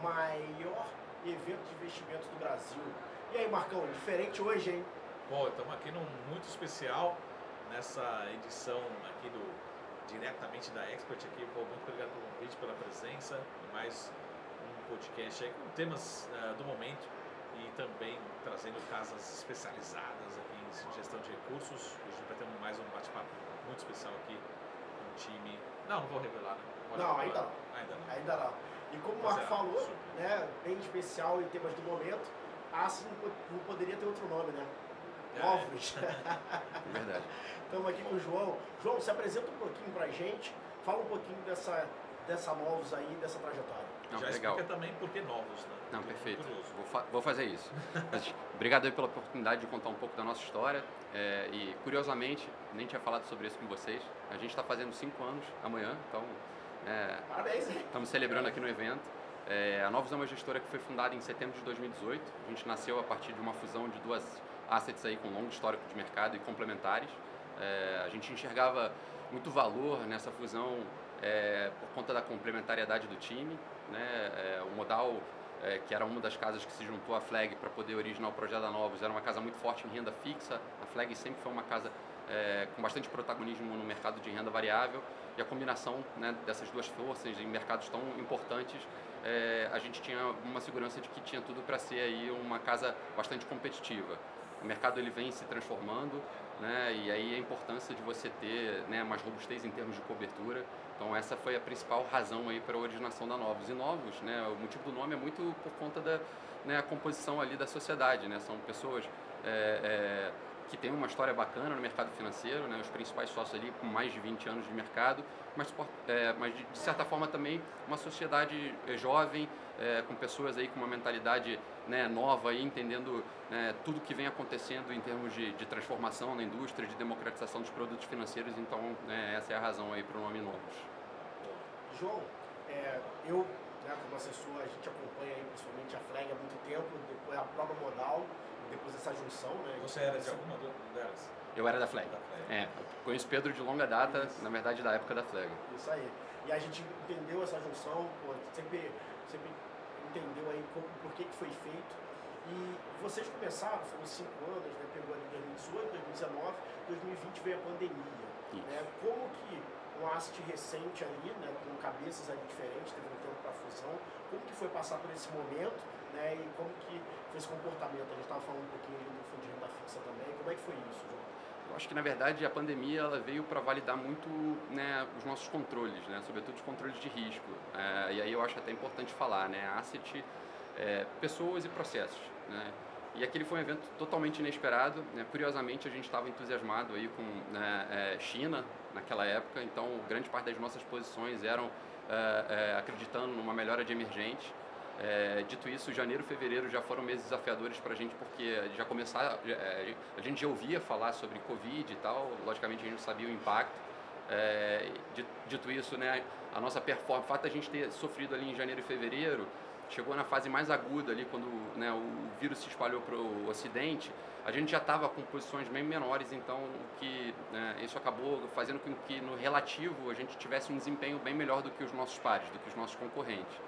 maior evento de investimento do Brasil. E aí, Marcão, diferente hoje, hein? Bom, estamos aqui num muito especial, nessa edição aqui diretamente da Expert aqui. Pô, muito obrigado pelo convite, pela presença, e mais um podcast aí com temas do momento e também trazendo casas especializadas aqui em gestão de recursos. A gente vai ter mais um bate-papo muito especial aqui com o time. Não vou revelar, né? Não, ainda não. Ainda não. E como o Marco falou, super, né, bem especial em temas do momento, assim não poderia ter outro nome, né? Novos. Verdade. Estamos aqui com o João. João, se apresenta um pouquinho pra gente, fala um pouquinho dessa Novos aí, dessa trajetória. Não, já legal. Explica também por que Novos, né? Não, perfeito. Vou fazer isso. Mas, obrigado aí pela oportunidade de contar um pouco da nossa história. E, curiosamente, nem tinha falado sobre isso com vocês. A gente está fazendo 5 anos amanhã, então... Parabéns, hein? Estamos celebrando aqui no evento. A Novos é uma gestora que foi fundada em setembro de 2018. A gente nasceu a partir de uma fusão de duas assets aí com longo histórico de mercado e complementares. A gente enxergava muito valor nessa fusão por conta da complementariedade do time, né? O Modal, que era uma das casas que se juntou à Flag para poder originar o projeto da Novos, era uma casa muito forte em renda fixa. A Flag sempre foi uma casa com bastante protagonismo no mercado de renda variável, e a combinação, né, dessas duas forças em mercados tão importantes, a gente tinha uma segurança de que tinha tudo para ser aí uma casa bastante competitiva. O mercado ele vem se transformando, né, e aí a importância de você ter, né, mais robustez em termos de cobertura. Então essa foi a principal razão aí para a originação da Novos. E Novos, né, o motivo do nome é muito por conta da, né, a composição ali da sociedade, né, são pessoas que têm uma história bacana no mercado financeiro, né, os principais sócios ali com mais de 20 anos de mercado, mas de certa forma também uma sociedade jovem, com pessoas aí com uma mentalidade, né, nova, aí, entendendo, né, tudo que vem acontecendo em termos de transformação na indústria, de democratização dos produtos financeiros. Então, essa é a razão aí para o nome Novos. João, eu, né, como assessor, a gente acompanha aí principalmente a Flag há muito tempo, depois a própria Modal, depois dessa junção, né? Você era de alguma delas? Eu era da Flag. Conheço Pedro de longa data, isso. Na verdade da época da Flag. Isso aí. E a gente entendeu essa junção, sempre entendeu aí por que foi feito. E vocês começaram, foram 5 anos, né? Pegou ali 2018, 2019, 2020 veio a pandemia. Né? Como que um asset recente ali, né, com cabeças ali diferentes, teve um tempo para fusão, como que foi passar por esse momento, né, e como que foi esse comportamento? A gente estava falando um pouquinho ali do fundo de renda fixa também, como é que foi isso, João? Eu acho que, na verdade, a pandemia ela veio para validar muito, né, os nossos controles, né, sobretudo os controles de risco. E aí eu acho até importante falar, né, asset, pessoas e processos, né. E aquele foi um evento totalmente inesperado, né? Curiosamente a gente estava entusiasmado aí com, né, China naquela época, então grande parte das nossas posições eram acreditando numa melhora de emergente. Dito isso, janeiro e fevereiro já foram meses desafiadores para a gente, porque a gente já ouvia falar sobre Covid e tal, logicamente a gente não sabia o impacto. Dito isso, né, a nossa performance, o fato de a gente ter sofrido ali em janeiro e fevereiro, chegou na fase mais aguda ali, quando, né, o vírus se espalhou para o Ocidente, a gente já estava com posições bem menores, então isso acabou fazendo com que no relativo a gente tivesse um desempenho bem melhor do que os nossos pares, do que os nossos concorrentes.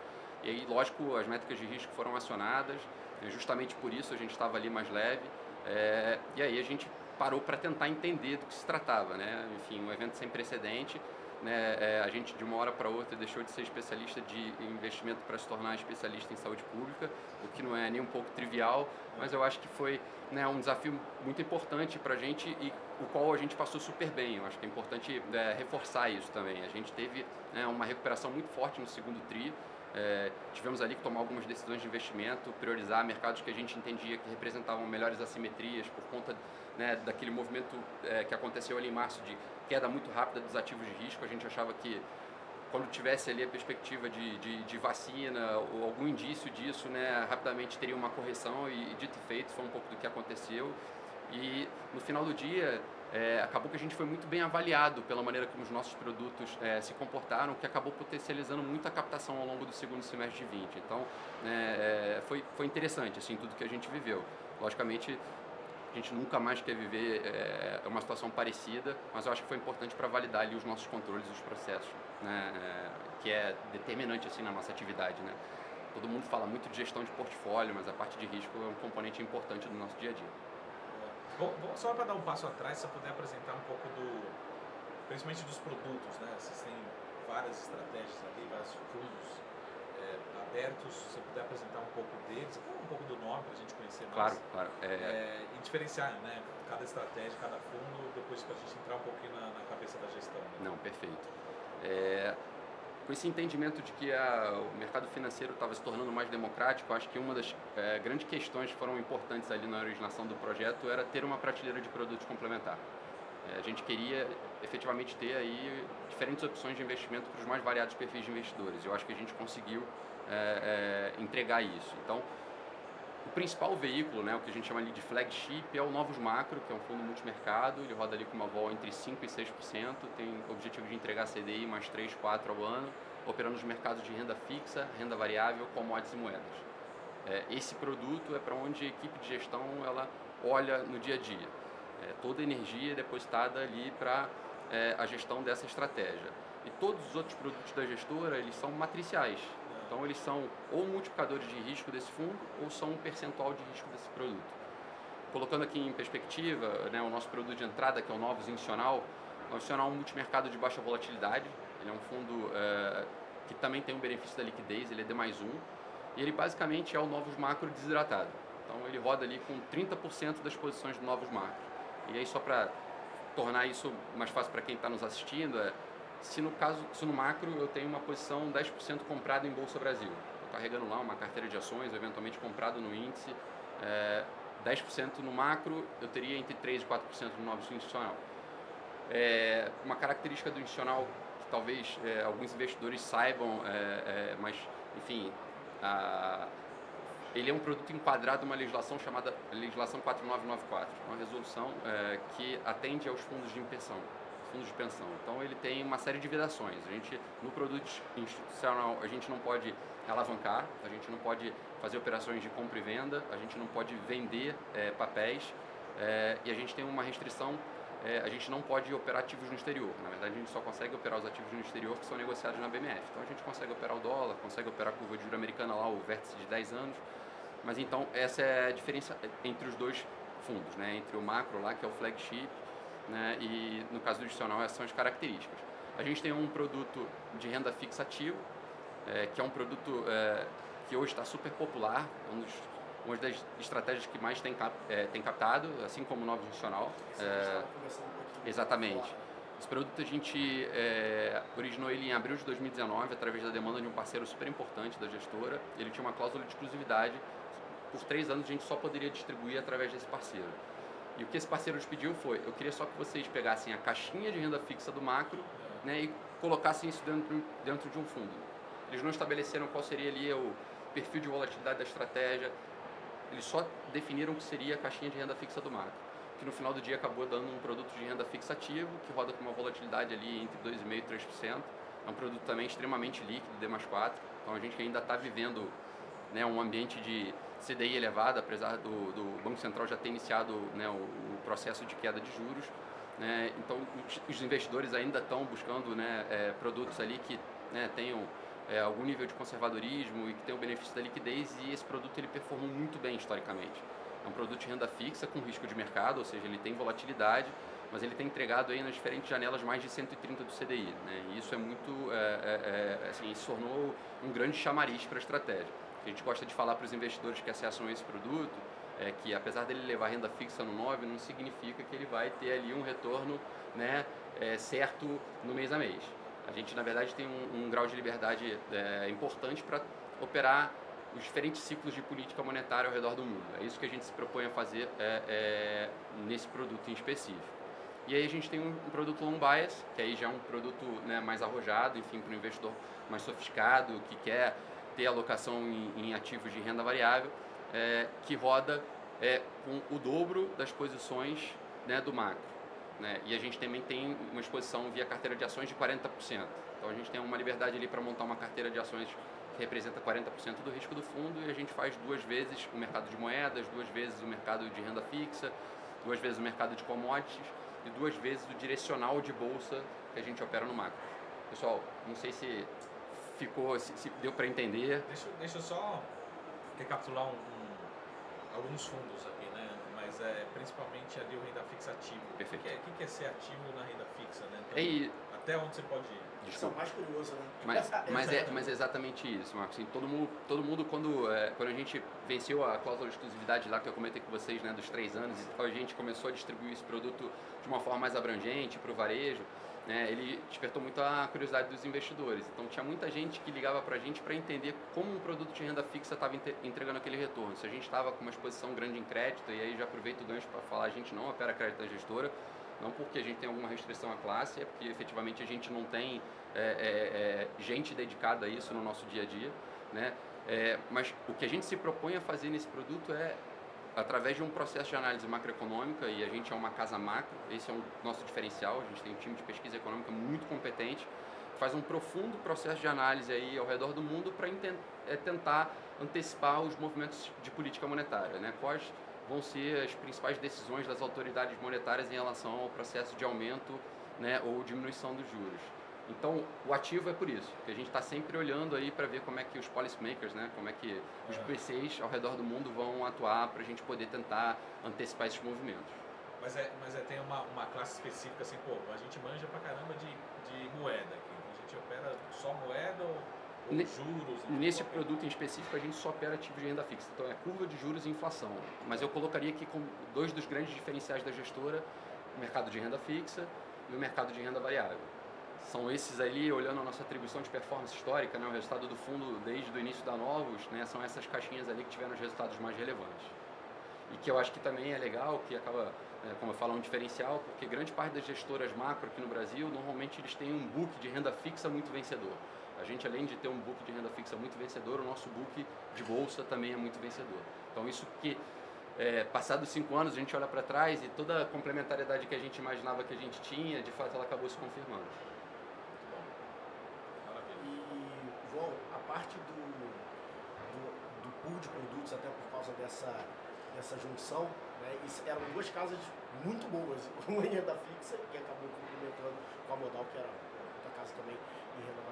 E aí, lógico, as métricas de risco foram acionadas, justamente por isso a gente estava ali mais leve, e aí a gente parou para tentar entender do que se tratava, né? Enfim, um evento sem precedente. Né, a gente de uma hora para outra deixou de ser especialista de investimento para se tornar especialista em saúde pública, o que não é nem um pouco trivial, mas eu acho que foi, né, um desafio muito importante para a gente e o qual a gente passou super bem. Eu acho que é importante reforçar isso também. A gente teve, né, uma recuperação muito forte no segundo tri. Tivemos ali que tomar algumas decisões de investimento, priorizar mercados que a gente entendia que representavam melhores assimetrias por conta, né, daquele movimento que aconteceu ali em março de queda muito rápida dos ativos de risco. A gente achava que quando tivesse ali a perspectiva de vacina ou algum indício disso, né, rapidamente teria uma correção e dito e feito, foi um pouco do que aconteceu. E no final do dia, acabou que a gente foi muito bem avaliado pela maneira como os nossos produtos se comportaram, que acabou potencializando muito a captação ao longo do segundo semestre de 20. Então, foi interessante, assim, tudo que a gente viveu. Logicamente, a gente nunca mais quer viver uma situação parecida, mas eu acho que foi importante para validar ali os nossos controles e os processos, né, que é determinante assim na nossa atividade, né. todo mundo fala muito de gestão de portfólio, mas a parte de risco é um componente importante do nosso dia a dia. Bom, só para dar um passo atrás, se você puder apresentar um pouco principalmente dos produtos, né? Vocês têm várias estratégias ali, vários fundos abertos, se você puder apresentar um pouco deles, um pouco do nome para a gente conhecer mais. Claro. E diferenciar, né? Cada estratégia, cada fundo, depois para a gente entrar um pouquinho na cabeça da gestão. Né? Não, perfeito. Com esse entendimento de que o mercado financeiro estava se tornando mais democrático, acho que uma das grandes questões que foram importantes ali na originação do projeto era ter uma prateleira de produtos complementar. A gente queria efetivamente ter aí diferentes opções de investimento para os mais variados perfis de investidores. Eu acho que a gente conseguiu entregar isso. Então, o principal veículo, né, o que a gente chama ali de flagship, é o Novos Macro, que é um fundo multimercado. Ele roda ali com uma vol entre 5% e 6%, tem o objetivo de entregar CDI mais 3, 4 ao ano, operando nos mercados de renda fixa, renda variável, commodities e moedas. Esse produto é para onde a equipe de gestão ela olha no dia a dia. Toda a energia é depositada ali para a gestão dessa estratégia. E todos os outros produtos da gestora, eles são matriciais. Então, eles são ou multiplicadores de risco desse fundo ou são um percentual de risco desse produto. Colocando aqui em perspectiva, né, o nosso produto de entrada, que é o Novos Institucional, é um multimercado de baixa volatilidade. Ele é um fundo que também tem um benefício da liquidez, ele é D+1. E ele basicamente é o Novos Macro desidratado. Então, ele roda ali com 30% das posições do Novos Macro. E aí, só para tornar isso mais fácil para quem está nos assistindo, se no macro eu tenho uma posição 10% comprada em Bolsa Brasil, eu carregando lá uma carteira de ações, eventualmente comprado no índice, 10% no macro, eu teria entre 3% e 4% no Novos Institucional. Uma característica do institucional que talvez alguns investidores saibam, mas, enfim, ele é um produto enquadrado numa legislação chamada Legislação 4994, uma resolução que atende aos fundos de pensão. Então, ele tem uma série de vedações. No produto institucional, a gente não pode alavancar, a gente não pode fazer operações de compra e venda, a gente não pode vender papéis e a gente tem uma restrição, a gente não pode operar ativos no exterior. Na verdade, a gente só consegue operar os ativos no exterior que são negociados na BMF. Então, a gente consegue operar o dólar, consegue operar a curva de juros americana lá, o vértice de 10 anos. Mas, então, essa é a diferença entre os dois fundos, né? Entre o macro lá, que é o flagship, né? E no caso do institucional, essas são as características. A gente tem um produto de renda fixa ativo, que é um produto que hoje está super popular, uma das estratégias que mais tem captado, assim como o Novo Institucional. Exatamente. Esse produto a gente originou ele em abril de 2019, através da demanda de um parceiro super importante da gestora. Ele tinha uma cláusula de exclusividade. Por 3 anos a gente só poderia distribuir através desse parceiro. E o que esse parceiro nos pediu foi, eu queria só que vocês pegassem a caixinha de renda fixa do macro, né, e colocassem isso dentro de um fundo. Eles não estabeleceram qual seria ali o perfil de volatilidade da estratégia, eles só definiram que seria a caixinha de renda fixa do macro, que no final do dia acabou dando um produto de renda fixa ativo, que roda com uma volatilidade ali entre 2,5% e 3%. É um produto também extremamente líquido, D+4, então a gente ainda está vivendo, né, um ambiente de CDI elevado, apesar do Banco Central já ter iniciado, né, o processo de queda de juros, né, então os investidores ainda estão buscando, né, produtos ali que, né, tenham algum nível de conservadorismo e que tenham o benefício da liquidez, e esse produto ele performou muito bem historicamente. É um produto de renda fixa com risco de mercado, ou seja, ele tem volatilidade, mas ele tem entregado aí nas diferentes janelas mais de 130 do CDI, né, e isso é muito, assim, se tornou um grande chamariz para a estratégia. A gente gosta de falar para os investidores que acessam esse produto que, apesar dele levar renda fixa no 9, não significa que ele vai ter ali um retorno, né, certo no mês a mês. A gente, na verdade, tem um grau de liberdade importante para operar os diferentes ciclos de política monetária ao redor do mundo. É isso que a gente se propõe a fazer nesse produto em específico. E aí a gente tem um produto long bias, que aí já é um produto, né, mais arrojado, enfim, para um investidor mais sofisticado, que quer ter alocação em ativos de renda variável, que roda com o dobro das posições, né, do macro, né? E a gente também tem uma exposição via carteira de ações de 40%. Então a gente tem uma liberdade ali para montar uma carteira de ações que representa 40% do risco do fundo, e a gente faz 2 vezes o mercado de moedas, 2 vezes o mercado de renda fixa, 2 vezes o mercado de commodities e 2 vezes o direcional de bolsa que a gente opera no macro. Pessoal, não sei se ficou, se deu para entender. Deixa eu só recapitular alguns fundos aqui, né? Mas principalmente ali o renda fixa ativo. Perfeito. O que é ser ativo na renda fixa, né? Então, E, até onde você pode ir? Isso é o mais curioso, né? mas é exatamente isso, Marcos. Assim, todo mundo quando a gente venceu a cláusula de exclusividade lá que eu comentei com vocês, né, dos 3 anos, então a gente começou a distribuir esse produto de uma forma mais abrangente para o varejo, né, ele despertou muito a curiosidade dos investidores. Então tinha muita gente que ligava para a gente para entender como um produto de renda fixa estava entregando aquele retorno. Se a gente estava com uma exposição grande em crédito, e aí já aproveito o gancho para falar, a gente não opera crédito da gestora, não porque a gente tem alguma restrição à classe, é porque efetivamente a gente não tem gente dedicada a isso no nosso dia a dia, né? Mas o que a gente se propõe a fazer nesse produto é através de um processo de análise macroeconômica, e a gente é uma casa macro, esse é o nosso diferencial, a gente tem um time de pesquisa econômica muito competente, faz um profundo processo de análise aí ao redor do mundo para tentar antecipar os movimentos de política monetária, né? Quais vão ser as principais decisões das autoridades monetárias em relação ao processo de aumento, né, ou diminuição dos juros. Então, o ativo é por isso, que a gente está sempre olhando aí para ver como é que os policymakers, né, como é que os BCs ao redor do mundo vão atuar para a gente poder tentar antecipar esses movimentos. Mas tem uma classe específica assim, pô, a gente manja pra caramba de moeda aqui. A gente opera só moeda ou juros? Nesse produto em específico, a gente só opera ativos de renda fixa. Então, é curva de juros e inflação. Mas eu colocaria aqui como 2 dos grandes diferenciais da gestora, o mercado de renda fixa e o mercado de renda variável. São esses ali, olhando a nossa atribuição de performance histórica, né, o resultado do fundo desde o início da Novos, né, são essas caixinhas ali que tiveram os resultados mais relevantes. E que eu acho que também é legal, que acaba, como eu falo, um diferencial, porque grande parte das gestoras macro aqui no Brasil, normalmente eles têm um book de renda fixa muito vencedor. A gente, além de ter um book de renda fixa muito vencedor, o nosso book de bolsa também é muito vencedor. Então, isso que, passados 5 anos, a gente olha para trás e toda a complementariedade que a gente imaginava que a gente tinha, de fato, ela acabou se confirmando. E, João, a parte do pool de produtos, até por causa dessa junção, né, eram 2 casas muito boas, uma em renda fixa, que acabou complementando com a Modal, que era outra casa também em renda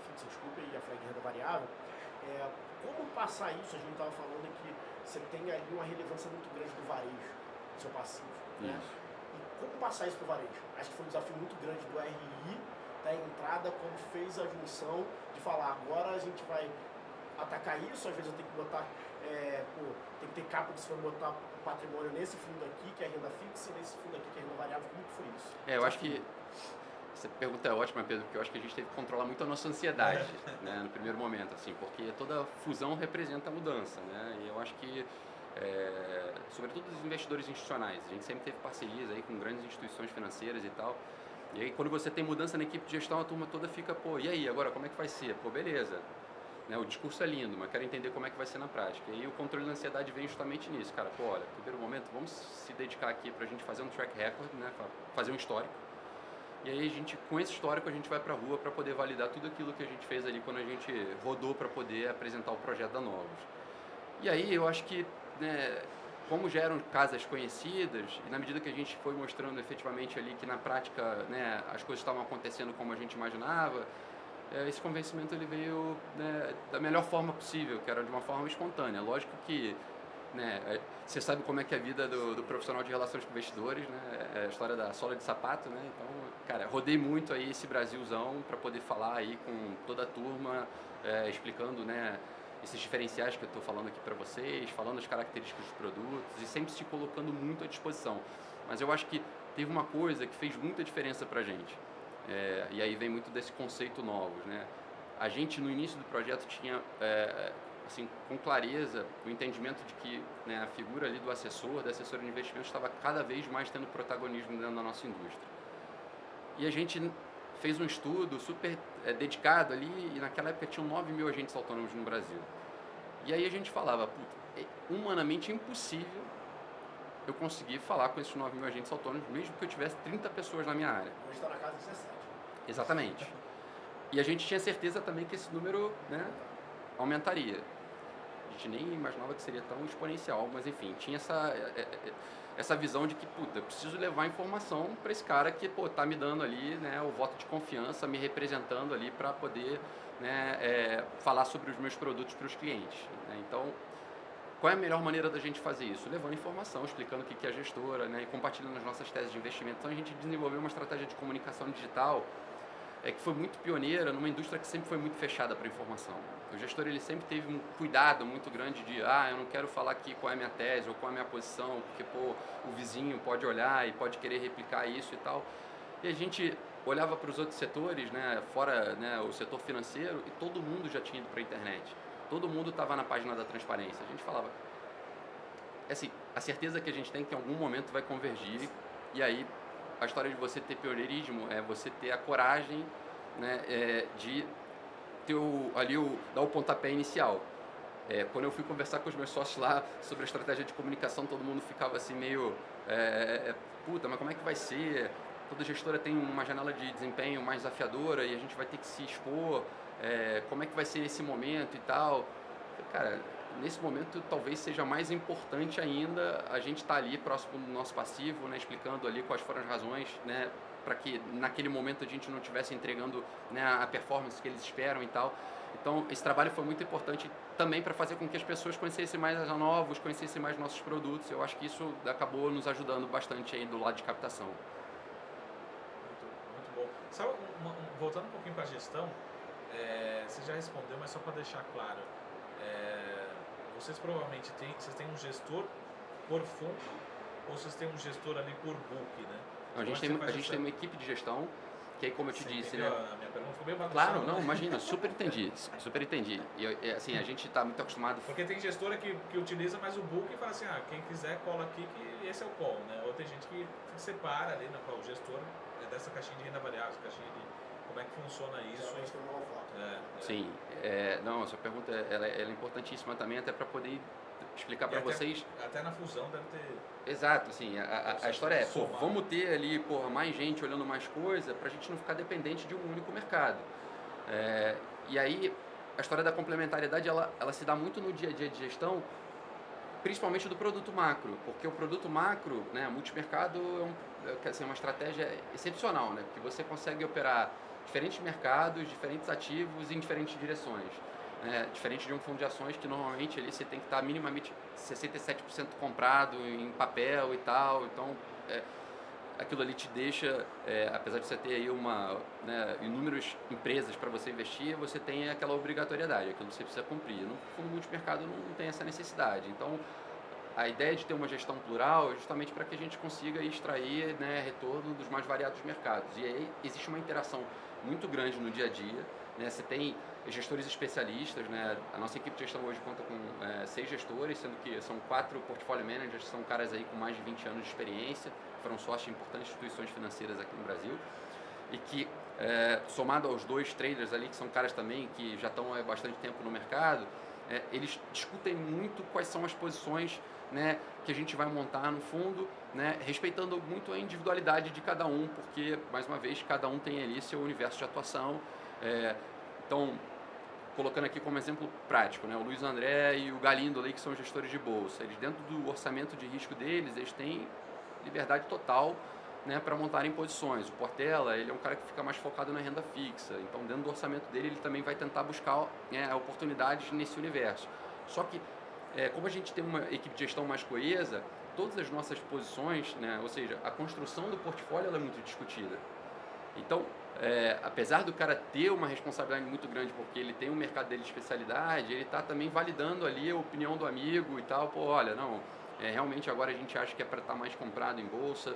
fixa, desculpa, e a Flag em renda variável. Como passar isso? A gente estava falando que você tem ali uma relevância muito grande do varejo, do seu passivo, né? E como passar isso para o varejo? Acho que foi um desafio muito grande do RI, da entrada, quando fez a junção, de falar, agora a gente vai atacar isso, às vezes eu tenho que botar, tem que ter capa de se for botar o patrimônio nesse fundo aqui, que é renda fixa, e nesse fundo aqui, que é renda variável. Como que foi isso? Eu acho que essa pergunta é ótima, Pedro, porque eu acho que a gente teve que controlar muito a nossa ansiedade, né, no primeiro momento, assim, porque toda fusão representa mudança, né, e eu acho que, sobretudo os investidores institucionais, a gente sempre teve parcerias aí com grandes instituições financeiras e tal, e aí quando você tem mudança na equipe de gestão, a turma toda fica, pô, e aí, agora como é que vai ser? Pô, beleza, né, o discurso é lindo, mas quero entender como é que vai ser na prática, e aí o controle da ansiedade vem justamente nisso, cara, pô, olha, primeiro momento, vamos se dedicar aqui pra gente fazer um track record, né, fazer um histórico. E aí, com esse histórico, a gente vai para a rua para poder validar tudo aquilo que a gente fez ali quando a gente rodou para poder apresentar o projeto da Novos. E aí, eu acho que, né, como já eram casas conhecidas, e na medida que a gente foi mostrando efetivamente ali que na prática, né, as coisas estavam acontecendo como a gente imaginava, esse convencimento ele veio, né, da melhor forma possível, que era de uma forma espontânea. Lógico que, né, você sabe como é que é a vida do profissional de relações com investidores, né? É a história da sola de sapato, né? Então, cara, rodei muito aí esse Brasilzão para poder falar aí com toda a turma, explicando, né, esses diferenciais que eu estou falando aqui para vocês, falando as características dos produtos e sempre se colocando muito à disposição. Mas eu acho que teve uma coisa que fez muita diferença para a gente, e aí vem muito desse conceito Novos, né? A gente, no início do projeto, tinha... assim, com clareza, o entendimento de que, né, a figura ali do assessor de investimentos estava cada vez mais tendo protagonismo dentro da nossa indústria. E a gente fez um estudo super dedicado ali, e naquela época tinham 9 mil agentes autônomos no Brasil. E aí a gente falava, puta, é humanamente impossível eu conseguir falar com esses 9 mil agentes autônomos, mesmo que eu tivesse 30 pessoas na minha área. Hoje está na casa de 17. Exatamente. E a gente tinha certeza também que esse número, né, aumentaria. gente nem imaginava que seria tão exponencial, mas enfim, tinha essa visão de que, puta, eu preciso levar informação para esse cara que, pô, tá me dando ali, né, o voto de confiança, me representando ali para poder, né, falar sobre os meus produtos para os clientes, né? Então, qual é a melhor maneira da gente fazer isso? Levando informação, explicando o que é a gestora, né, e compartilhando as nossas teses de investimento. Então, a gente desenvolveu uma estratégia de comunicação digital que foi muito pioneira numa indústria que sempre foi muito fechada para informação. O gestor ele sempre teve um cuidado muito grande de eu não quero falar aqui qual é a minha tese ou qual é a minha posição, porque pô, o vizinho pode olhar e pode querer replicar isso e tal. E a gente olhava para os outros setores, né, fora, né, o setor financeiro, e todo mundo já tinha ido para a internet. Todo mundo estava na página da transparência. A gente falava, assim, a certeza que a gente tem que em algum momento vai convergir, e aí a história de você ter pioneirismo é você ter a coragem, né, de ter dar o pontapé inicial. Quando eu fui conversar com os meus sócios lá sobre a estratégia de comunicação, todo mundo ficava assim meio, puta, mas como é que vai ser? Toda gestora tem uma janela de desempenho mais desafiadora e a gente vai ter que se expor, como é que vai ser esse momento e tal. Cara, nesse momento talvez seja mais importante ainda a gente estar ali próximo do nosso passivo, né, explicando ali quais foram as razões, né, para que naquele momento a gente não estivesse entregando, né, a performance que eles esperam e tal. Então esse trabalho foi muito importante também para fazer com que as pessoas conhecessem mais as novos, conhecessem mais nossos produtos. Eu acho que isso acabou nos ajudando bastante aí do lado de captação. Muito bom. Sabe, voltando um pouquinho para a gestão, você já respondeu, mas só para deixar claro, vocês provavelmente vocês têm um gestor por fundo ou vocês têm um gestor ali por book, né? Não, a gente tem uma equipe de gestão, que aí como eu te disse, né? A minha pergunta foi bem bagunçada. Claro, não, imagina, super entendi. E assim, a gente está muito acostumado... Porque tem gestora que utiliza mais o book e fala assim, quem quiser cola aqui que esse é o call, né? Ou tem gente que separa ali, né? O gestor dessa caixinha de renda variável, essa caixinha de... Como é que funciona isso? Sim, não, a sua pergunta ela é importantíssima também, até para poder explicar para vocês. Até na fusão deve ter... Exato, assim, a história é, vamos ter ali, mais gente olhando mais coisa, para a gente não ficar dependente de um único mercado. E aí, a história da complementariedade, ela se dá muito no dia a dia de gestão, principalmente do produto macro, porque o produto macro, né, multimercado é uma estratégia excepcional, né, porque você consegue operar diferentes mercados, diferentes ativos em diferentes direções. Diferente de um fundo de ações que normalmente ali você tem que estar minimamente 67% comprado em papel e tal, então aquilo ali te deixa, apesar de você ter aí inúmeras empresas para você investir, você tem aquela obrigatoriedade, aquilo que você precisa cumprir. No fundo multimercado não tem essa necessidade, então a ideia de ter uma gestão plural é justamente para que a gente consiga extrair, né, retorno dos mais variados mercados, e aí existe uma interação muito grande no dia a dia, né? Você tem gestores especialistas, né? A nossa equipe de gestão hoje conta com 6 gestores, sendo que são 4 portfólio managers, que são caras aí com mais de 20 anos de experiência, foram sócios de importantes instituições financeiras aqui no Brasil, e que, somado aos 2 traders ali, que são caras também que já estão há bastante tempo no mercado, eles discutem muito quais são as posições, né, que a gente vai montar no fundo, né, respeitando muito a individualidade de cada um, porque, mais uma vez, cada um tem ali seu universo de atuação. Então, colocando aqui como exemplo prático, né, o Luiz André e o Galindo ali, que são gestores de bolsa, eles dentro do orçamento de risco deles, eles têm liberdade total, né, para montarem posições. O Portela, ele é um cara que fica mais focado na renda fixa, então dentro do orçamento dele ele também vai tentar buscar oportunidades nesse universo. Só que, como a gente tem uma equipe de gestão mais coesa, todas as nossas posições, né, ou seja, a construção do portfólio ela é muito discutida. Então, apesar do cara ter uma responsabilidade muito grande porque ele tem um mercado dele de especialidade, ele está também validando ali a opinião do amigo e tal, olha, não, realmente agora a gente acha que é para estar mais comprado em bolsa.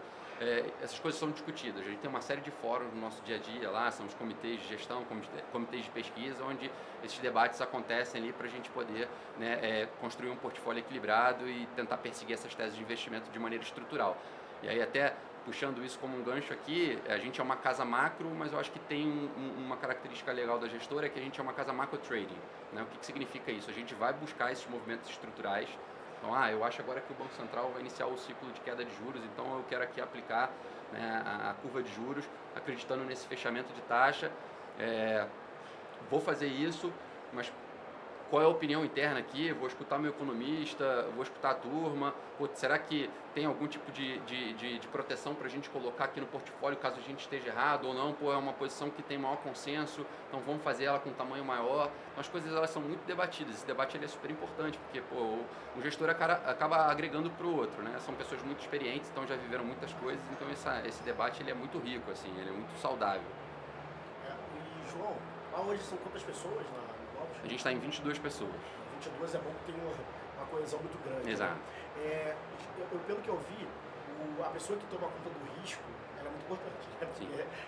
Essas coisas são discutidas. A gente tem uma série de fóruns no nosso dia a dia lá, são os comitês de gestão, comitês de pesquisa, onde esses debates acontecem ali para a gente poder, né, construir um portfólio equilibrado e tentar perseguir essas teses de investimento de maneira estrutural. E aí até puxando isso como um gancho aqui, a gente é uma casa macro, mas eu acho que tem uma característica legal da gestora, é que a gente é uma casa macro trading, né? O que significa isso? A gente vai buscar esses movimentos estruturais. Então, eu acho agora que o Banco Central vai iniciar o ciclo de queda de juros, então eu quero aqui aplicar, né, a curva de juros, acreditando nesse fechamento de taxa. Vou fazer isso, mas qual é a opinião interna aqui, vou escutar meu economista, vou escutar a turma, será que tem algum tipo de proteção para a gente colocar aqui no portfólio caso a gente esteja errado ou não, é uma posição que tem maior consenso, então vamos fazer ela com um tamanho maior. Então, as coisas elas são muito debatidas, esse debate ele é super importante, porque o gestor acaba agregando para o outro, né? São pessoas muito experientes, então já viveram muitas coisas, então esse debate ele é muito rico, assim, ele é muito saudável. E João, lá hoje são quantas pessoas na Globos? A gente está em 22 pessoas. 22 é bom que tem uma coesão muito grande. Exato. Né? Pelo que eu vi, a pessoa que toma conta do risco, ela é muito importante, né? Porque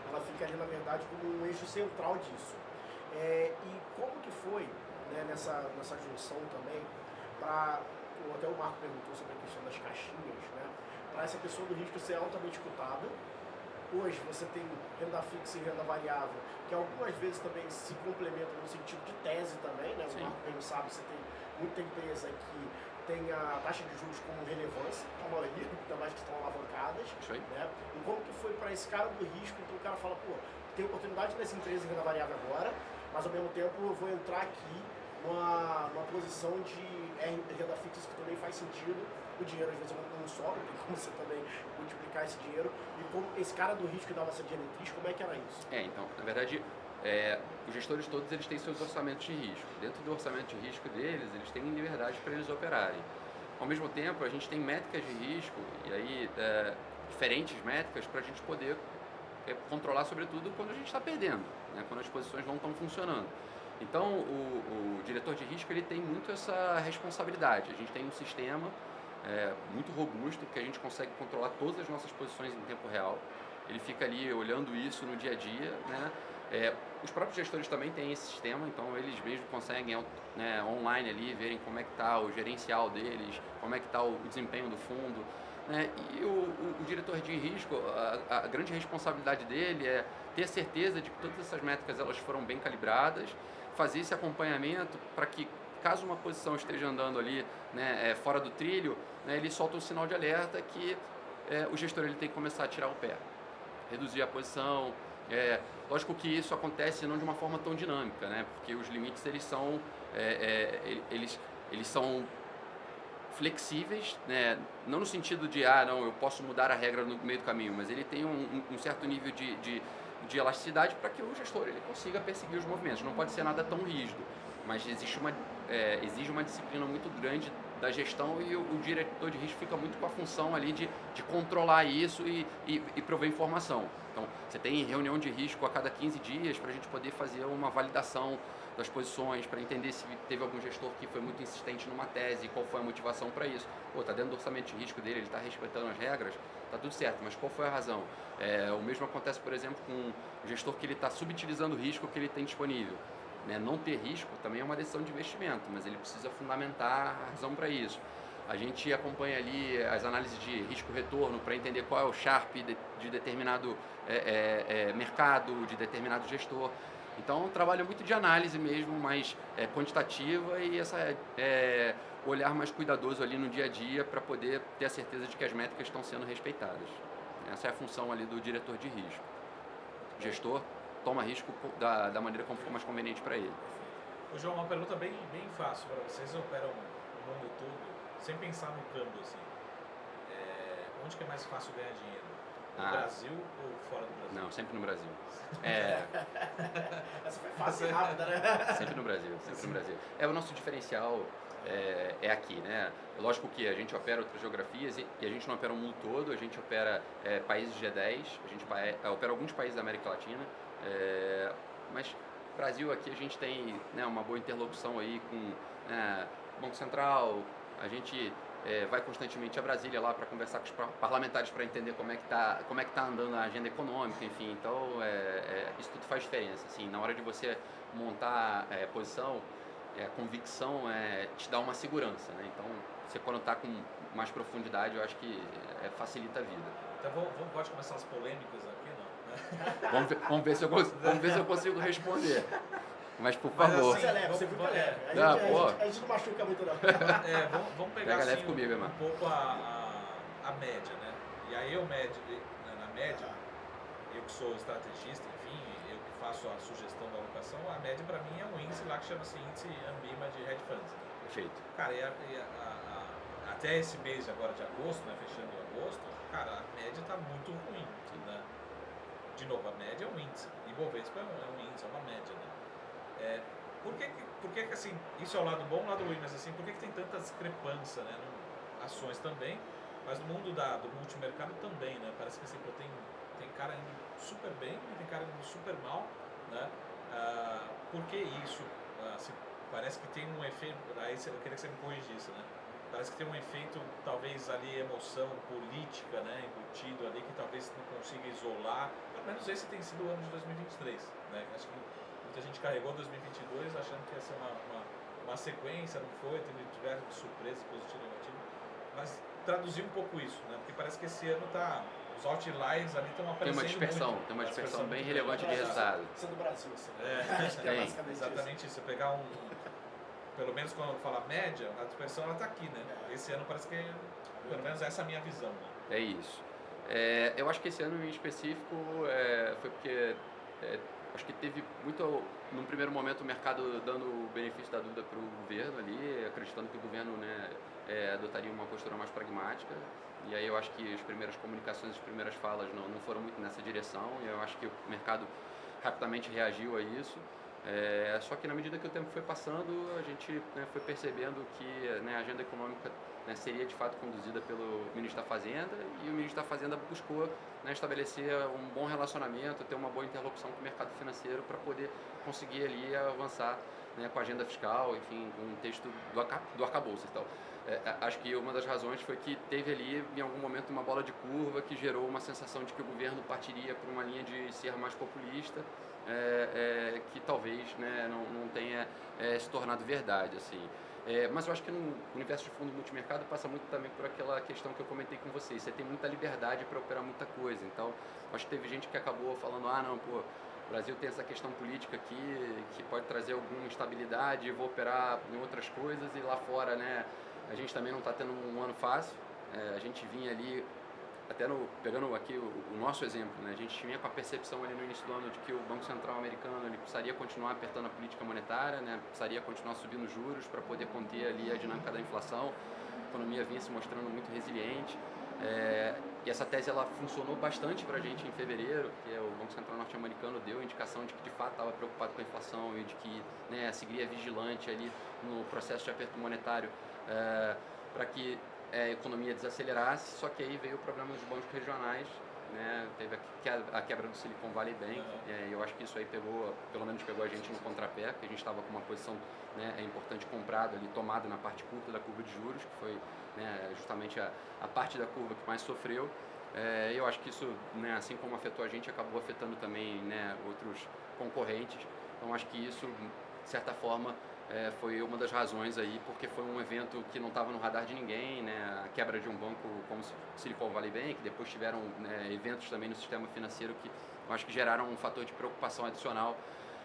ela fica ali, na verdade, como um eixo central disso. E como que foi, né, nessa junção também, até o Marco perguntou sobre a questão das caixinhas, né? Para essa pessoa do risco ser altamente escutada. Hoje você tem renda fixa e renda variável, que algumas vezes também se complementam no sentido de tese também, né? O Marco bem sabe, você tem muita empresa que tem a taxa de juros como relevância, a maioria, ainda mais que estão alavancadas. Né? E como que foi para esse cara do risco? Então o cara fala, pô, tem oportunidade nessa empresa em renda variável agora, mas ao mesmo tempo eu vou entrar aqui numa posição de renda fixa que também faz sentido. O dinheiro às vezes não sobra, tem como você também multiplicar esse dinheiro. E como esse cara do risco que dava essa diretriz, como é que era isso? Então, na verdade, os gestores todos eles têm seus orçamentos de risco. Dentro do orçamento de risco deles, eles têm liberdade para eles operarem. Ao mesmo tempo, a gente tem métricas de risco, e aí diferentes métricas para a gente poder controlar, sobretudo, quando a gente está perdendo, né? Quando as posições não estão funcionando. Então, o diretor de risco ele tem muito essa responsabilidade. A gente tem um sistema muito robusto, que a gente consegue controlar todas as nossas posições em tempo real. Ele fica ali olhando isso no dia a dia, né? Os próprios gestores também têm esse sistema, então eles mesmos conseguem, né, online ali verem como é que está o gerencial deles, como é que está o desempenho do fundo, né? E o diretor de risco, a grande responsabilidade dele é ter certeza de que todas essas métricas elas foram bem calibradas, fazer esse acompanhamento para que caso uma posição esteja andando ali, né, fora do trilho, né, ele solta um sinal de alerta que o gestor ele tem que começar a tirar o pé, reduzir a posição. Lógico que isso acontece não de uma forma tão dinâmica, né, porque os limites eles são flexíveis, né, não no sentido de não, eu posso mudar a regra no meio do caminho, mas ele tem um certo nível de elasticidade para que o gestor ele consiga perseguir os movimentos. Não pode ser nada tão rígido, mas exige uma disciplina muito grande da gestão e o diretor de risco fica muito com a função ali de controlar isso e prover informação. Então, você tem reunião de risco a cada 15 dias para a gente poder fazer uma validação das posições, para entender se teve algum gestor que foi muito insistente numa tese, qual foi a motivação para isso. Está dentro do orçamento de risco dele, ele está respeitando as regras, está tudo certo, mas qual foi a razão? O mesmo acontece, por exemplo, com o gestor que ele está subutilizando o risco que ele tem disponível. Né? Não ter risco também é uma decisão de investimento, mas ele precisa fundamentar a razão para isso. A gente acompanha ali as análises de risco-retorno para entender qual é o Sharpe de determinado mercado, de determinado gestor. Então, é um trabalho muito de análise mesmo, mais quantitativa e olhar mais cuidadoso ali no dia a dia para poder ter a certeza de que as métricas estão sendo respeitadas. Essa é a função ali do diretor de risco. O gestor toma risco da maneira como for mais conveniente para ele. Ô, João, uma pergunta bem fácil para vocês. Operam no mundo todo, sem pensar no câmbio, assim. Onde que é mais fácil ganhar dinheiro? No Brasil ou fora do Brasil? Não, sempre no Brasil. Essa foi fácil e rápida, né? Sempre no Brasil, sempre no Brasil. O nosso diferencial aqui, né? Lógico que a gente opera outras geografias e a gente não opera o mundo todo, a gente opera países G10, a gente opera alguns países da América Latina, mas Brasil aqui a gente tem, né, uma boa interlocução aí com o Banco Central, a gente vai constantemente a Brasília lá para conversar com os parlamentares para entender como é que tá andando a agenda econômica, enfim, então isso tudo faz diferença, assim, na hora de você montar posição, a convicção te dá uma segurança, né? Então você quando está com mais profundidade, eu acho que facilita a vida. Então pode começar as polêmicas aqui, não? Vamos ver se eu consigo responder. Mas, por favor. Você fica leve. A gente não machuca muito, não. Vamos pegar Pega assim, leve comigo, um pouco a média, né? E aí na média, eu que sou estrategista, enfim, eu que faço a sugestão da alocação, a média para mim é um índice lá que chama-se índice Ambima de hedge funds. Perfeito. Cara, até esse mês agora de agosto, né, fechando agosto, cara, a média está muito ruim, né? De novo, a média é um índice, Ibovespa é um índice, é uma média, né? Por que assim, isso é o lado bom, o lado ruim, mas assim, por que tem tanta discrepância, né? Ações também, mas no mundo do multimercado também, né? Parece que assim, tem cara indo super bem e tem cara indo super mal, né? Por que isso? Assim, parece que tem um efeito, aí eu queria que você me corrigisse, né? Parece que tem um efeito, talvez ali, emoção política, né, embutido ali, que talvez não consiga isolar. Pelo menos esse tem sido o ano de 2023, né? Acho que muita gente carregou 2022 achando que ia ser uma sequência, não foi, tiveram surpresas positivas e negativas. Mas traduzir um pouco isso, né? Porque parece que esse ano os outliers ali estão aparecendo Tem uma dispersão bem relevante de resultado. Isso é do Brasil, assim. Acho que é basicamente exatamente isso. Você pegar pelo menos quando eu falo média, a dispersão ela está aqui, né? Esse ano parece que, pelo menos essa é a minha visão, né? É isso. Eu acho que esse ano em específico foi porque acho que teve muito, num primeiro momento, o mercado dando o benefício da dúvida para o governo ali, acreditando que o governo, né, adotaria uma postura mais pragmática. E aí eu acho que as primeiras comunicações, as primeiras falas não foram muito nessa direção. E eu acho que o mercado rapidamente reagiu a isso. Só que na medida que o tempo foi passando, a gente, né, foi percebendo que, né, a agenda econômica, né, seria de fato conduzida pelo ministro da Fazenda, e o ministro da Fazenda buscou, né, estabelecer um bom relacionamento, ter uma boa interlocução com o mercado financeiro para poder conseguir ali avançar, né, com a agenda fiscal, enfim, com o texto do arcabouço e tal. Acho que uma das razões foi que teve ali, em algum momento, uma bola de curva que gerou uma sensação de que o governo partiria por uma linha de ser mais populista, que talvez, né, não tenha se tornado verdade, assim. Mas eu acho que no universo de fundo multimercado passa muito também por aquela questão que eu comentei com vocês. Você tem muita liberdade para operar muita coisa. Então, acho que teve gente que acabou falando, não, pô, o Brasil tem essa questão política aqui que pode trazer alguma instabilidade, vou operar em outras coisas, e lá fora, né, a gente também não está tendo um ano fácil. A gente vinha ali, até pegando aqui o nosso exemplo, né, a gente vinha com a percepção ali no início do ano de que o Banco Central americano ele precisaria continuar apertando a política monetária, né, precisaria continuar subindo juros para poder conter ali a dinâmica da inflação. A economia vinha se mostrando muito resiliente. E essa tese ela funcionou bastante para a gente em fevereiro, que o Banco Central norte-americano deu indicação de que de fato estava preocupado com a inflação e de que, né, seguiria vigilante ali no processo de aperto monetário para que a economia desacelerasse. Só que aí veio o problema dos bancos regionais, né? Teve a quebra do Silicon Valley Bank, e eu acho que isso aí pelo menos pegou a gente no contrapé, porque a gente estava com uma posição, né, importante comprada ali, tomada na parte curta da curva de juros, que foi, né, justamente a parte da curva que mais sofreu. Eu acho que isso, né, assim como afetou a gente, acabou afetando também, né, outros concorrentes. Então acho que isso, de certa forma, foi uma das razões aí, porque foi um evento que não estava no radar de ninguém, né? A quebra de um banco como o Silicon Valley Bank, depois tiveram, né, eventos também no sistema financeiro que eu acho que geraram um fator de preocupação adicional,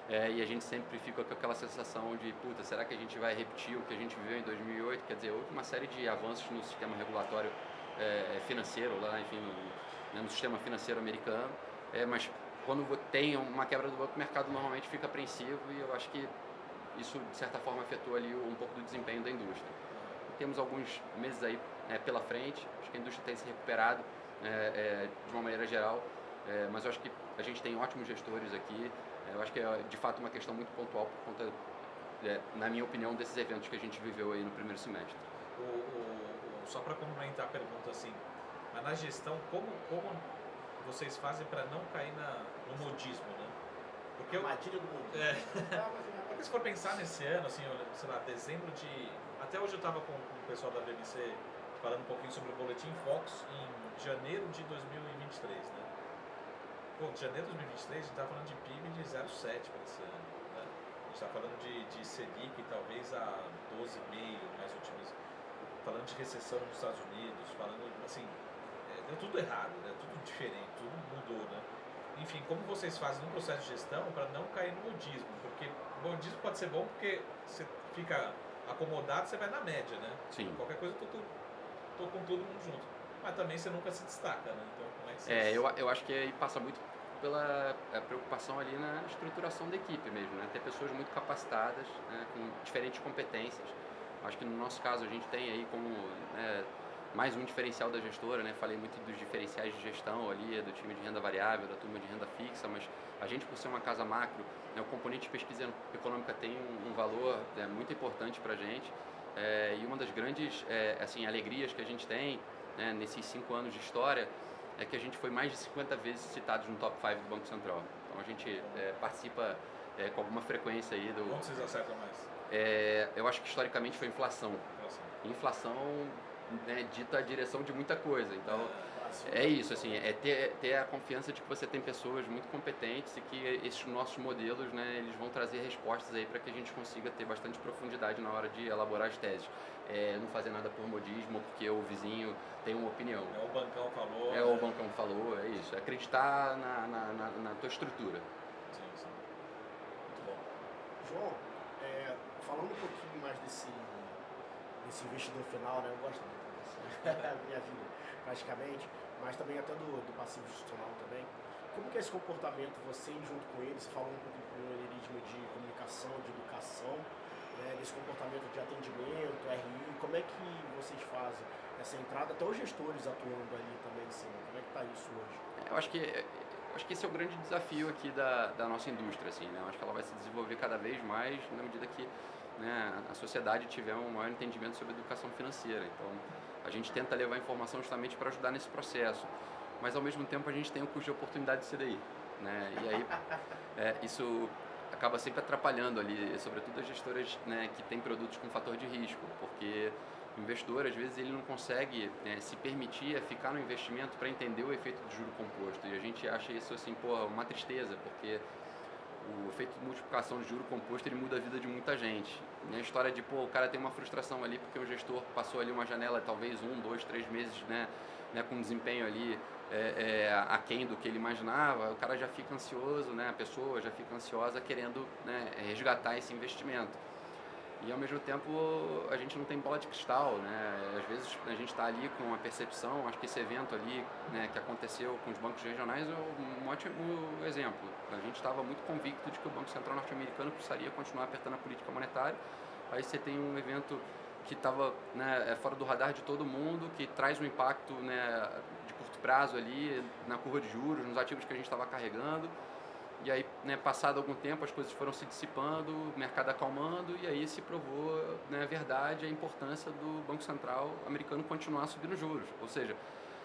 e a gente sempre fica com aquela sensação de, puta, será que a gente vai repetir o que a gente viveu em 2008? Quer dizer, houve uma série de avanços no sistema regulatório financeiro lá, enfim, né, no sistema financeiro americano, mas quando tem uma quebra do banco, o mercado normalmente fica apreensivo, e eu acho que isso, de certa forma, afetou ali um pouco do desempenho da indústria. Temos alguns meses aí pela frente, acho que a indústria tem se recuperado de uma maneira geral, mas eu acho que a gente tem ótimos gestores aqui. Eu acho que é, de fato, uma questão muito pontual por conta, na minha opinião, desses eventos que a gente viveu aí no primeiro semestre. Só para complementar a pergunta, assim, mas na gestão, como vocês fazem para não cair no modismo, né? Porque armadilha do modismo. Porque se for pensar nesse ano, assim, sei lá, dezembro de... Até hoje eu estava com o pessoal da BBC falando um pouquinho sobre o Boletim Fox em janeiro de 2023, né? Pô, de janeiro de 2023 a gente estava falando de PIB de 0,7 para esse ano, né? A gente está falando de Selic talvez a 12,5, mais otimista. Falando de recessão nos Estados Unidos, falando, assim, deu tudo errado, né? Tudo diferente, tudo mudou, né? Enfim, como vocês fazem no processo de gestão para não cair no modismo? Porque o modismo pode ser bom porque você fica acomodado, você vai na média, né? Sim. Qualquer coisa eu tô com todo mundo junto. Mas também você nunca se destaca, né? Então, como é que você... Eu acho que aí passa muito pela preocupação ali na estruturação da equipe mesmo, né? Ter pessoas muito capacitadas, né? Com diferentes competências. Acho que no nosso caso a gente tem aí como, né, mais um diferencial da gestora, né? Falei muito dos diferenciais de gestão ali, do time de renda variável, da turma de renda fixa, mas a gente, por ser uma casa macro, né, o componente de pesquisa econômica tem um valor muito importante para a gente, e uma das grandes assim, alegrias que a gente tem, né, nesses 5 anos de história é que a gente foi mais de 50 vezes citados no top 5 do Banco Central. Então a gente participa com alguma frequência aí do... Onde vocês acertam mais? Eu acho que historicamente foi inflação. Inflação, né, dita a direção de muita coisa. Então é isso, assim, ter a confiança de que você tem pessoas muito competentes e que esses nossos modelos, né, eles vão trazer respostas aí para que a gente consiga ter bastante profundidade na hora de elaborar as teses. Não fazer nada por modismo, porque o vizinho tem uma opinião. O bancão falou. O bancão falou, é isso. É acreditar na tua estrutura. Sim. Muito bom. João, falando um pouquinho mais desse investidor final, né? Eu gosto da minha vida, praticamente, mas também até do passivo institucional também. Como que é esse comportamento, você junto com ele, você falou um pouco do pioneirismo de comunicação, de educação, né, desse comportamento de atendimento, RI, como é que vocês fazem essa entrada, até os gestores atuando ali também em cima, como é que está isso hoje? Eu acho que esse é o grande desafio aqui da nossa indústria, assim, né? Eu acho que ela vai se desenvolver cada vez mais na medida que, né, a sociedade tiver um maior entendimento sobre educação financeira. Então, a gente tenta levar informação justamente para ajudar nesse processo, mas ao mesmo tempo a gente tem o custo de oportunidade de CDI, né? E aí isso acaba sempre atrapalhando ali, sobretudo as gestoras, né, que têm produtos com fator de risco, porque o investidor, às vezes, ele não consegue se permitir ficar no investimento para entender o efeito do juro composto. E a gente acha isso, assim, uma tristeza, porque o efeito de multiplicação de juro composto, ele muda a vida de muita gente. E a história de, o cara tem uma frustração ali porque o gestor passou ali uma janela, talvez 1, 2, 3 meses, né, com desempenho ali aquém do que ele imaginava, o cara já fica ansioso, né, a pessoa já fica ansiosa querendo, né, resgatar esse investimento. E ao mesmo tempo a gente não tem bola de cristal, né? Às vezes a gente está ali com uma percepção, acho que esse evento ali, né, que aconteceu com os bancos regionais é um ótimo exemplo. A gente estava muito convicto de que o Banco Central norte-americano precisaria continuar apertando a política monetária. Aí você tem um evento que estava, né, fora do radar de todo mundo, que traz um impacto, né, de curto prazo ali na curva de juros, nos ativos que a gente estava carregando. E aí, né, passado algum tempo, as coisas foram se dissipando, o mercado acalmando, e aí se provou, né, a verdade, a importância do Banco Central americano continuar subindo juros. Ou seja,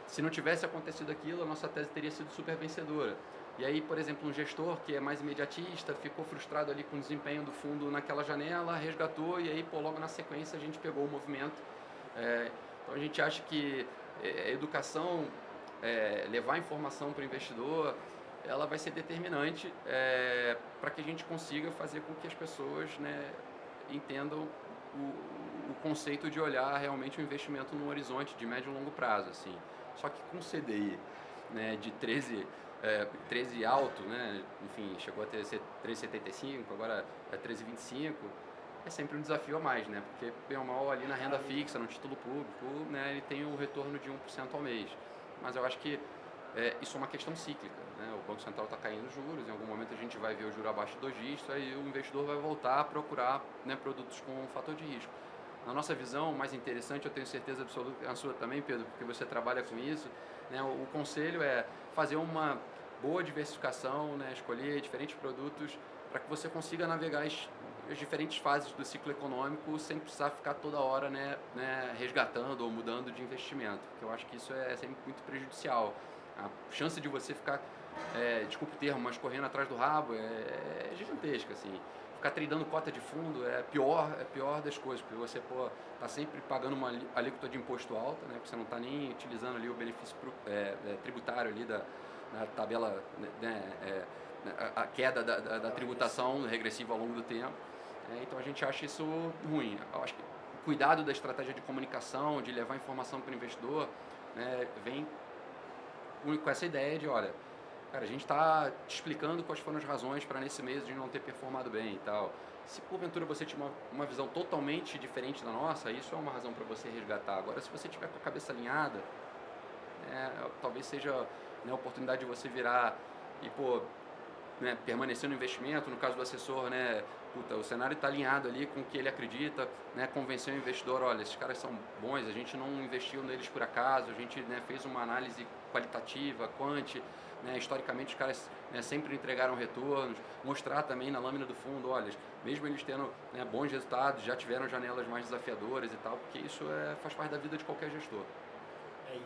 se não tivesse acontecido aquilo, a nossa tese teria sido super vencedora. E aí, por exemplo, um gestor que é mais imediatista, ficou frustrado ali com o desempenho do fundo naquela janela, resgatou, e aí, logo na sequência, a gente pegou o movimento. Então, a gente acha que a educação, levar informação para o investidor, ela vai ser determinante para que a gente consiga fazer com que as pessoas, né, entendam o conceito de olhar realmente o investimento num horizonte de médio e longo prazo, assim. Só que com CDI, né, de 13 alto, né, enfim, chegou a ser 13,75, agora é 13,25, é sempre um desafio a mais, né, porque bem ou mal ali na renda fixa, no título público, né, ele tem um retorno de 1% ao mês. Mas eu acho que isso é uma questão cíclica, né? O Banco Central está caindo os juros, em algum momento a gente vai ver o juro abaixo de 2 dígitos, aí o investidor vai voltar a procurar, né, produtos com fator de risco. Na nossa visão, mais interessante, eu tenho certeza absoluta, a sua também, Pedro, porque você trabalha com isso, né? O conselho é fazer uma boa diversificação, né, escolher diferentes produtos para que você consiga navegar as diferentes fases do ciclo econômico sem precisar ficar toda hora, né, resgatando ou mudando de investimento, porque eu acho que isso é sempre muito prejudicial. A chance de você ficar, desculpa o termo, mas correndo atrás do rabo é gigantesca, assim. Ficar tradando cota de fundo é pior das coisas, porque você está sempre pagando uma alíquota de imposto alta, né, porque você não está nem utilizando ali o benefício tributário ali da tabela, né, a queda da tributação regressiva ao longo do tempo. Então a gente acha isso ruim. Eu acho que o cuidado da estratégia de comunicação, de levar informação para o investidor, né, vem com essa ideia de, olha, cara, a gente está te explicando quais foram as razões para nesse mês de não ter performado bem e tal. Se porventura você tiver uma visão totalmente diferente da nossa, isso é uma razão para você resgatar. Agora, se você tiver com a cabeça alinhada, talvez seja, né, a oportunidade de você virar e pô, né, permanecer no investimento, no caso do assessor, né, puta, o cenário está alinhado ali com o que ele acredita, né, convencer o investidor, olha, esses caras são bons, a gente não investiu neles por acaso, a gente, né, fez uma análise qualitativa, quant, né, historicamente os caras, né, sempre entregaram retornos, mostrar também na lâmina do fundo, olha, mesmo eles tendo, né, bons resultados, já tiveram janelas mais desafiadoras e tal, porque isso faz parte da vida de qualquer gestor. E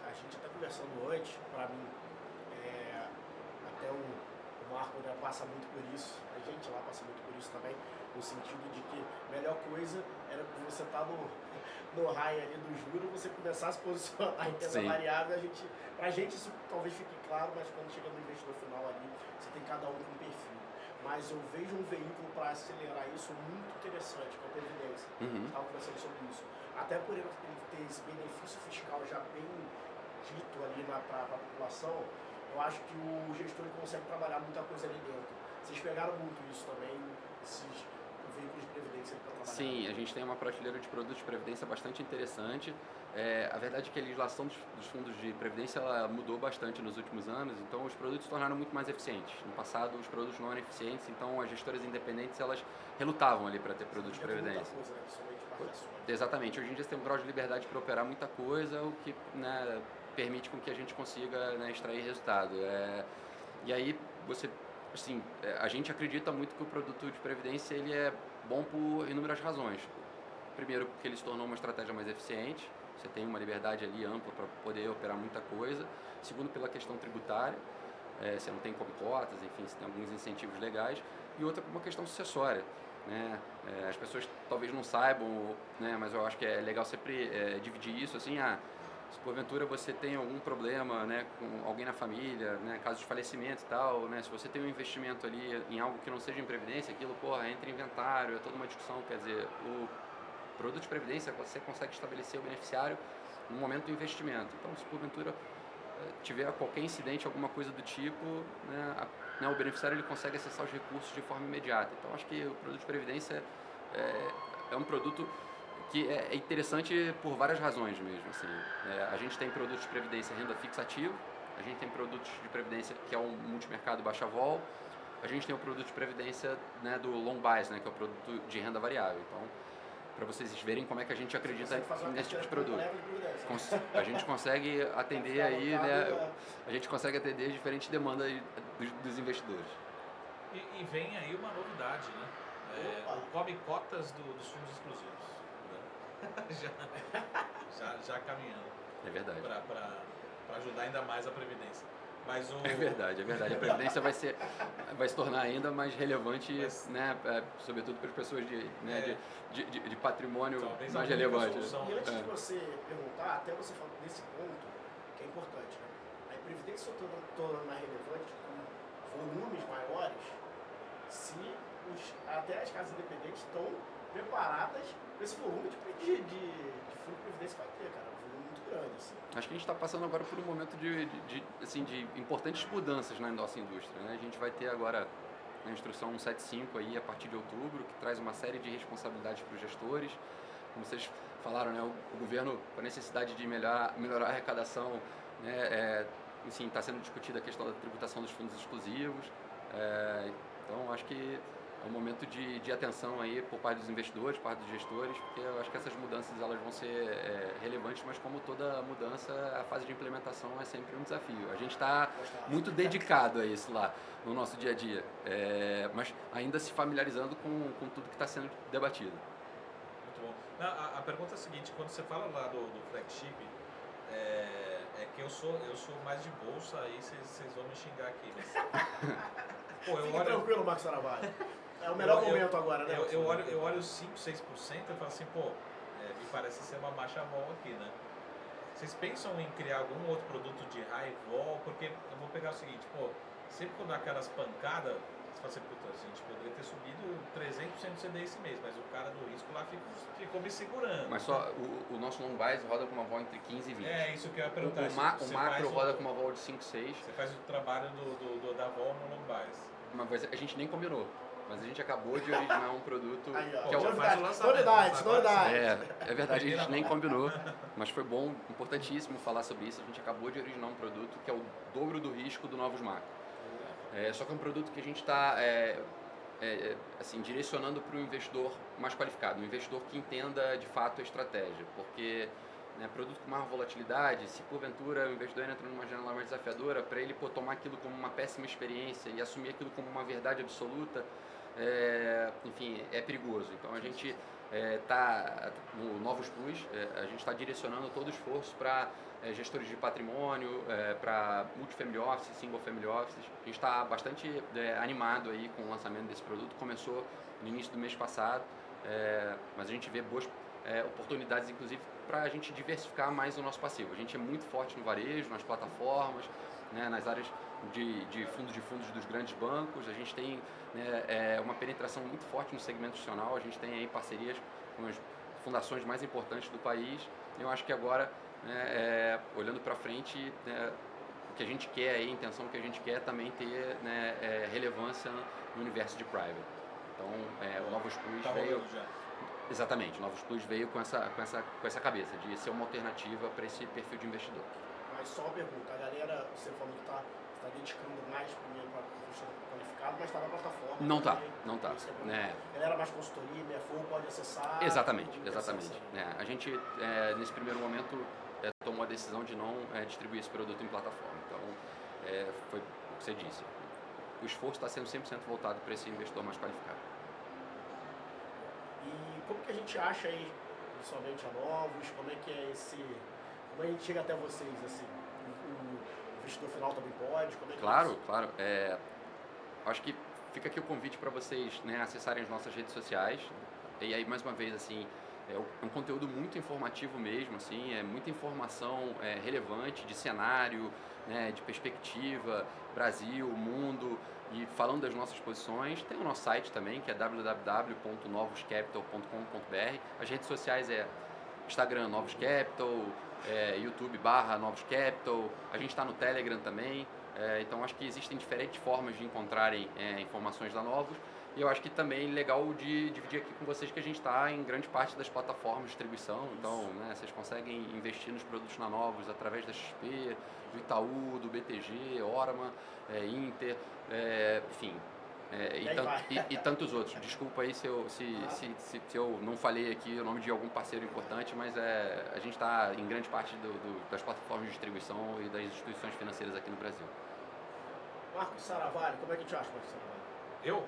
a gente está conversando antes, para mim, até o Marco, né, passa muito por isso, a gente lá passa muito por isso também, no sentido de que a melhor coisa era que você tá no raio ali do juro, você começar a se posicionar em renda variável, pra gente isso talvez fique claro, mas quando chega no investidor final ali, você tem cada um com um perfil. Mas eu vejo um veículo para acelerar isso muito interessante, que é a Previdência. Estava conversando sobre isso. Até por ele ter esse benefício fiscal já bem dito ali para a população, eu acho que o gestor ele consegue trabalhar muita coisa ali dentro. Vocês pegaram muito isso também, esses veículos de previdência para trabalhar? Sim, a gente tem uma prateleira de produtos de previdência bastante interessante. A verdade é que a legislação dos fundos de previdência ela mudou bastante nos últimos anos, então os produtos se tornaram muito mais eficientes. No passado, os produtos não eram eficientes, então as gestoras independentes elas relutavam ali para ter produtos de previdência. Muita coisa, né? Principalmente parte ações. Exatamente. Hoje em dia você tem um grau de liberdade para operar muita coisa, o que, né, permite com que a gente consiga, né, extrair resultado. E aí você, assim, a gente acredita muito que o produto de previdência ele é bom por inúmeras razões. Primeiro, porque ele se tornou uma estratégia mais eficiente, você tem uma liberdade ali ampla para poder operar muita coisa. Segundo, pela questão tributária, você não tem cotas, enfim, você tem alguns incentivos legais. E outra, por uma questão sucessória. Né? As pessoas talvez não saibam, né, mas eu acho que é legal sempre dividir isso, assim, se porventura você tem algum problema, né, com alguém na família, né, caso de falecimento e tal, né, se você tem um investimento ali em algo que não seja em previdência, aquilo, porra, entra em inventário, é toda uma discussão, quer dizer, o produto de previdência você consegue estabelecer o beneficiário no momento do investimento. Então, se porventura tiver qualquer incidente, alguma coisa do tipo, né, o beneficiário ele consegue acessar os recursos de forma imediata. Então, acho que o produto de previdência é um produto que é interessante por várias razões mesmo. Assim. A gente tem produtos de previdência renda fixa ativo, a gente tem produtos de previdência que é um multimercado baixa vol, a gente tem o produto de previdência, né, do long bias, né, que é o produto de renda variável. Então, para vocês verem como é que a gente acredita nesse tipo de produto. A gente consegue atender aí, né, a gente consegue atender diferentes demandas dos investidores. E vem aí uma novidade, né? O Come Cotas dos fundos exclusivos. já caminhando. É verdade. Para ajudar ainda mais a Previdência. Mas É verdade. A Previdência vai se tornar ainda mais relevante, né, sobretudo para as pessoas de patrimônio mais relevante. E antes de você perguntar, até você falou desse ponto, que é importante, né? A Previdência se torna mais relevante com volumes maiores se até as casas independentes estão preparadas para esse volume de fundo de previdência que vai ter, cara. Um volume muito grande, assim. Acho que a gente está passando agora por um momento de importantes mudanças na nossa indústria, né? A gente vai ter agora a instrução 175 aí a partir de outubro, que traz uma série de responsabilidades para os gestores. Como vocês falaram, né, o governo com a necessidade de melhorar a arrecadação, né, enfim, está sendo discutida a questão da tributação dos fundos exclusivos. Então, acho que é um momento de atenção aí por parte dos investidores, por parte dos gestores, porque eu acho que essas mudanças elas vão ser relevantes, mas como toda mudança, a fase de implementação é sempre um desafio. A gente está muito dedicado a isso lá no nosso dia a dia, mas ainda se familiarizando com tudo que está sendo debatido. Muito bom. A pergunta é a seguinte, quando você fala lá do flagship, que eu sou mais de bolsa, aí vocês vão me xingar aqui, mas... Pô, Fique tranquilo, Marcos Saravaio. É o melhor momento agora, né? Eu olho os 5, 6% e falo assim, pô, me parece ser uma marcha vol aqui, né? Vocês pensam em criar algum outro produto de high vol? Porque eu vou pegar o seguinte, pô, sempre quando dá aquelas pancadas, você fala assim, puta, a gente poderia ter subido 300% do CDI esse mês, mas o cara do risco lá ficou me segurando. Mas só o nosso long bias roda com uma vol entre 15 e 20. É, isso que eu ia perguntar. O macro roda com uma vol de 5, 6. Você faz o trabalho da vol no long bias. Mas a gente nem combinou. Mas a gente acabou de originar um produto aí, que é o novidades. É verdade, a gente nem combinou, mas foi bom, importantíssimo falar sobre isso. A gente acabou de originar um produto que é o dobro do risco do Novos Macro. Só que é um produto que a gente está assim, direcionando para o investidor mais qualificado, um investidor que entenda de fato a estratégia, porque produto com maior volatilidade, se porventura o investidor entra numa janela mais desafiadora, para ele tomar aquilo como uma péssima experiência e assumir aquilo como uma verdade absoluta, enfim, é perigoso. Então a gente está no Novos Plus, a gente está direcionando todo o esforço para gestores de patrimônio, para multifamily offices, single family offices. A gente está bastante animado aí com o lançamento desse produto. Começou no início do mês passado, mas a gente vê boas oportunidades, inclusive, para a gente diversificar mais o nosso passivo. A gente é muito forte no varejo, nas plataformas, nas áreas de fundos dos grandes bancos. A gente tem uma penetração muito forte no segmento institucional. A gente tem aí parcerias com as fundações mais importantes do país. Eu acho que agora, olhando para frente, o que a gente quer, a intenção que a gente quer é também ter relevância no universo de private. Então, o Novos Plus veio... Exatamente, o Novos Plus veio com essa cabeça de ser uma alternativa para esse perfil de investidor. Mas só uma pergunta, a galera, você falou que está dedicando mais para o investidor qualificado, mas está na plataforma. Não está. A galera mais consultoria, MFO, pode acessar. Exatamente. A gente, nesse primeiro momento, tomou a decisão de não distribuir esse produto em plataforma. Então, foi o que você disse. O esforço está sendo 100% voltado para esse investidor mais qualificado. E como que a gente acha aí, principalmente a Novos, como é que é como a gente chega até vocês, assim, o investidor final também pode? Como é que claro. Acho que fica aqui o convite para vocês acessarem as nossas redes sociais. E aí, mais uma vez, assim, é um conteúdo muito informativo mesmo, assim, é muita informação relevante de cenário, de perspectiva, Brasil, mundo, e falando das nossas posições. Tem o nosso site também, que é www.novoscapital.com.br. As redes sociais Instagram Novos Capital, YouTube /Novos Capital, a gente está no Telegram também. Então acho que existem diferentes formas de encontrarem informações da Novos. E eu acho que também legal de dividir aqui com vocês que a gente está em grande parte das plataformas de distribuição. Então, vocês conseguem investir nos produtos na Novos através da XP, do Itaú, do BTG, Orama, Inter, enfim, e tantos outros. Desculpa aí se eu não falei aqui o nome de algum parceiro importante, mas a gente está em grande parte das plataformas de distribuição e das instituições financeiras aqui no Brasil. Marcos Saravari, como é que te acha, Marcos Saravari? Eu?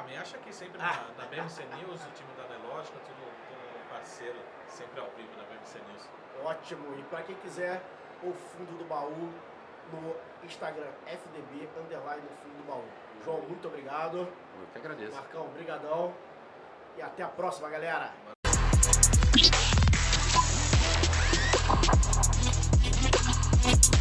Me acha aqui sempre na BMC News, o time da Nelógica, tudo parceiro, sempre ao vivo na BMC News. Ótimo, e para quem quiser o fundo do baú no Instagram, FDB_no fundo do baú. João, muito obrigado. Eu que agradeço. Marcão, brigadão. E até a próxima, galera.